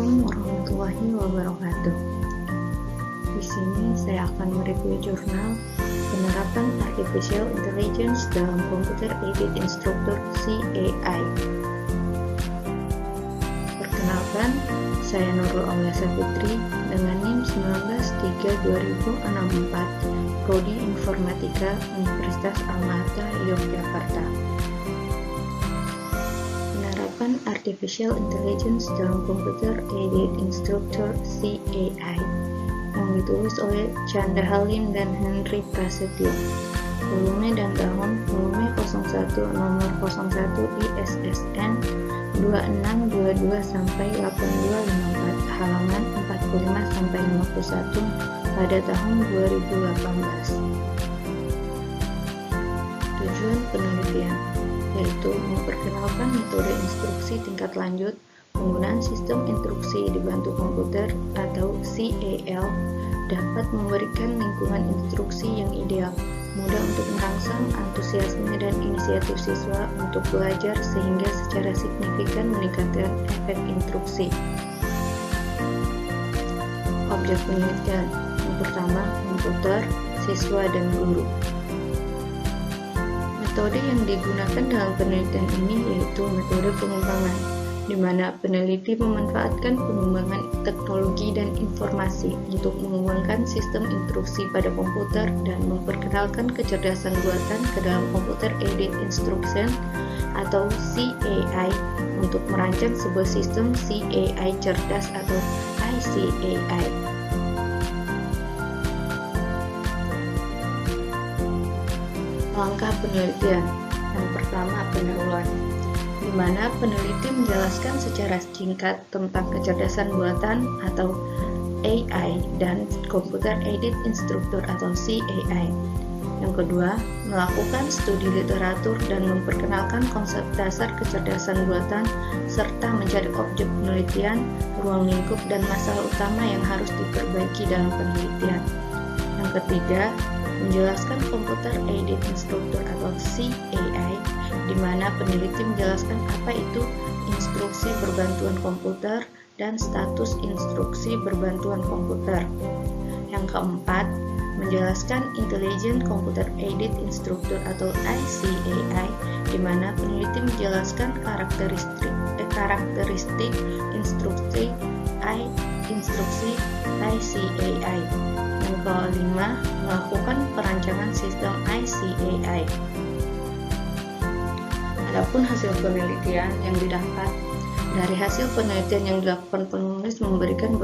Assalamualaikum warahmatullahi wabarakatuh. Di sini saya akan mereview jurnal penerapan Artificial Intelligence dalam Computer Aided Instructor CAI. Perkenalkan, saya Nurul Auliasa Putri dengan NIM 19.3.2064, Prodi Informatika Universitas Al-Mahata, Yogyakarta. Penerapan Artificial Intelligence dalam Computer Aided Instructor CAI yang ditulis oleh Chandra Halim dan Henry Prasetyo. Volume dan tahun: volume 01 nomor 01 ISSN 2622 sampai 8254, halaman 45 sampai 51 pada tahun 2018. Tujuan penelitian yaitu memperkenalkan metode instruksi tingkat lanjut, penggunaan sistem instruksi dibantu komputer atau CAL dapat memberikan lingkungan instruksi yang ideal, mudah untuk merangsang antusiasme dan inisiatif siswa untuk belajar sehingga secara signifikan meningkatkan efek instruksi. Objek penelitian yang pertama, komputer, siswa, dan guru. Metode yang digunakan dalam penelitian ini yaitu metode pengembangan, di mana peneliti memanfaatkan pengembangan teknologi dan informasi untuk mengembangkan sistem instruksi pada komputer dan memperkenalkan kecerdasan buatan ke dalam Computer Aided Instruction atau CAI untuk merancang sebuah sistem CAI cerdas atau ICAI. Langkah penelitian. Yang pertama, pendahuluan, di mana peneliti menjelaskan secara singkat tentang kecerdasan buatan atau AI dan Computer Aided Instructor atau CAI. Yang kedua, melakukan studi literatur dan memperkenalkan konsep dasar kecerdasan buatan serta mencari objek penelitian, ruang lingkup, dan masalah utama yang harus diperbaiki dalam penelitian. Yang ketiga, menjelaskan Computer Aided Instructor atau CAI, di mana peneliti menjelaskan apa itu instruksi berbantuan komputer dan status instruksi berbantuan komputer. Yang keempat, menjelaskan Intelligent Computer Aided Instructor atau ICAI, di mana peneliti menjelaskan karakteristik instruksi ICAI. Yang kelima, melakukan perancangan sistem ICAI. Adapun hasil penelitian yang didapat dari hasil penelitian yang dilakukan penulis memberikan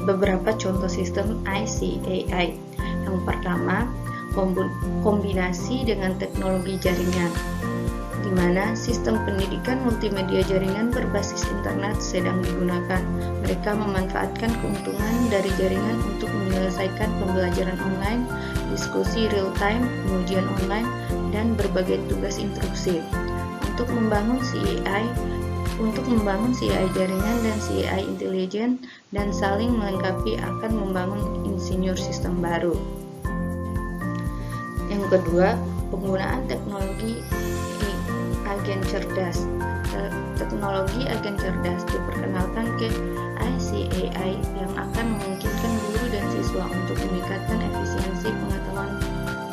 beberapa contoh sistem ICAI. Yang pertama, kombinasi dengan teknologi jaringan, di mana sistem pendidikan multimedia jaringan berbasis internet sedang digunakan. Mereka memanfaatkan keuntungan dari jaringan untuk menyelesaikan pembelajaran online, diskusi real-time, pengujian online, dan berbagai tugas instruksi. Untuk membangun CAI jaringan dan CAI intelijen dan saling melengkapi akan membangun insinyur sistem baru. Yang kedua, penggunaan teknologi agen cerdas. Teknologi agen cerdas diperkenalkan ke ICAI yang akan memungkinkan guru dan siswa untuk meningkatkan efisiensi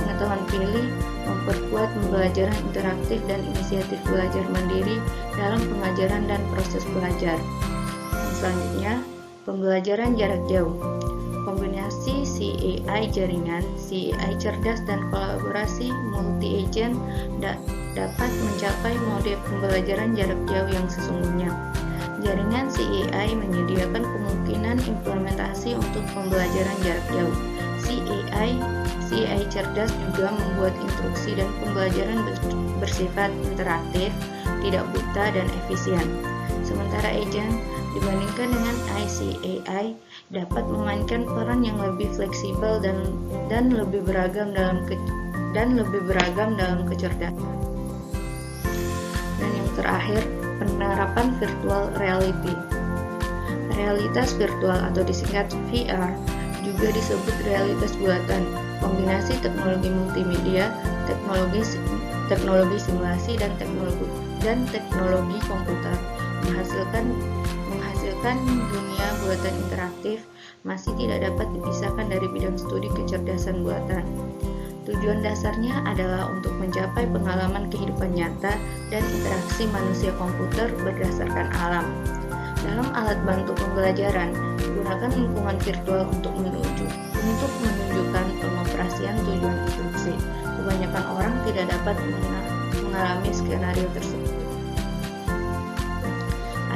pengetahuan pilih, memperkuat pembelajaran interaktif dan inisiatif belajar mandiri dalam pengajaran dan proses belajar. Selanjutnya, pembelajaran jarak jauh. Kombinasi CAI jaringan, CAI cerdas, dan kolaborasi multi-agent dapat mencapai mode pembelajaran jarak jauh yang sesungguhnya. Jaringan CAI menyediakan kemungkinan implementasi untuk pembelajaran jarak jauh. CAI cerdas juga membuat instruksi dan pembelajaran bersifat interaktif, tidak buta, dan efisien. Sementara agent dibandingkan dengan ICAI dapat memainkan peran yang lebih fleksibel dan lebih beragam dalam kecerdasan. Dan yang terakhir, penerapan virtual reality. Realitas virtual atau disingkat VR juga disebut realitas buatan, kombinasi teknologi multimedia, teknologi simulasi, dan teknologi komputer menghasilkan mengembangkan dunia buatan interaktif masih tidak dapat dipisahkan dari bidang studi kecerdasan buatan. Tujuan dasarnya adalah untuk mencapai pengalaman kehidupan nyata dan interaksi manusia komputer berdasarkan alam. Dalam alat bantu pembelajaran, gunakan lingkungan virtual untuk menunjukkan pengoperasian tujuan instruksi. Kebanyakan orang tidak dapat mengalami skenario tersebut.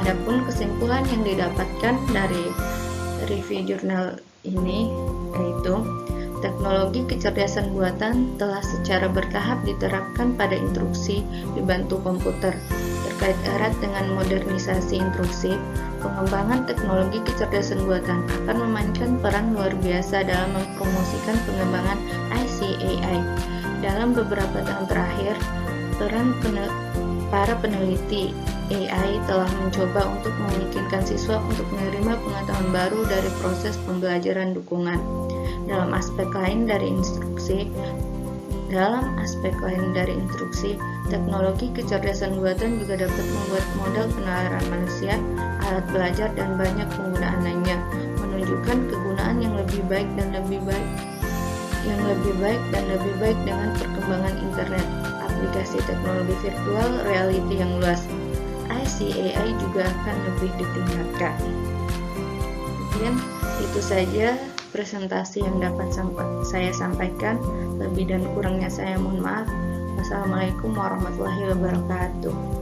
Adapun kesimpulan yang didapatkan dari review jurnal ini yaitu teknologi kecerdasan buatan telah secara bertahap diterapkan pada instruksi dibantu komputer. Terkait erat dengan modernisasi instruksi, pengembangan teknologi kecerdasan buatan akan memainkan peran luar biasa dalam mempromosikan pengembangan IC/AI. Dalam beberapa tahun terakhir, para peneliti AI telah mencoba untuk memungkinkan siswa untuk menerima pengetahuan baru dari proses pembelajaran dukungan. Dalam aspek lain dari instruksi, teknologi kecerdasan buatan juga dapat membuat model penalaran manusia, alat belajar, dan banyak penggunaan lainnya, menunjukkan kegunaan yang lebih baik dan lebih baik dengan perkembangan internet, aplikasi teknologi virtual reality yang luas. IC/AI juga akan lebih ditingkatkan. Kemudian itu saja presentasi yang dapat saya sampaikan. Lebih dan kurangnya saya mohon maaf. Wassalamualaikum warahmatullahi wabarakatuh.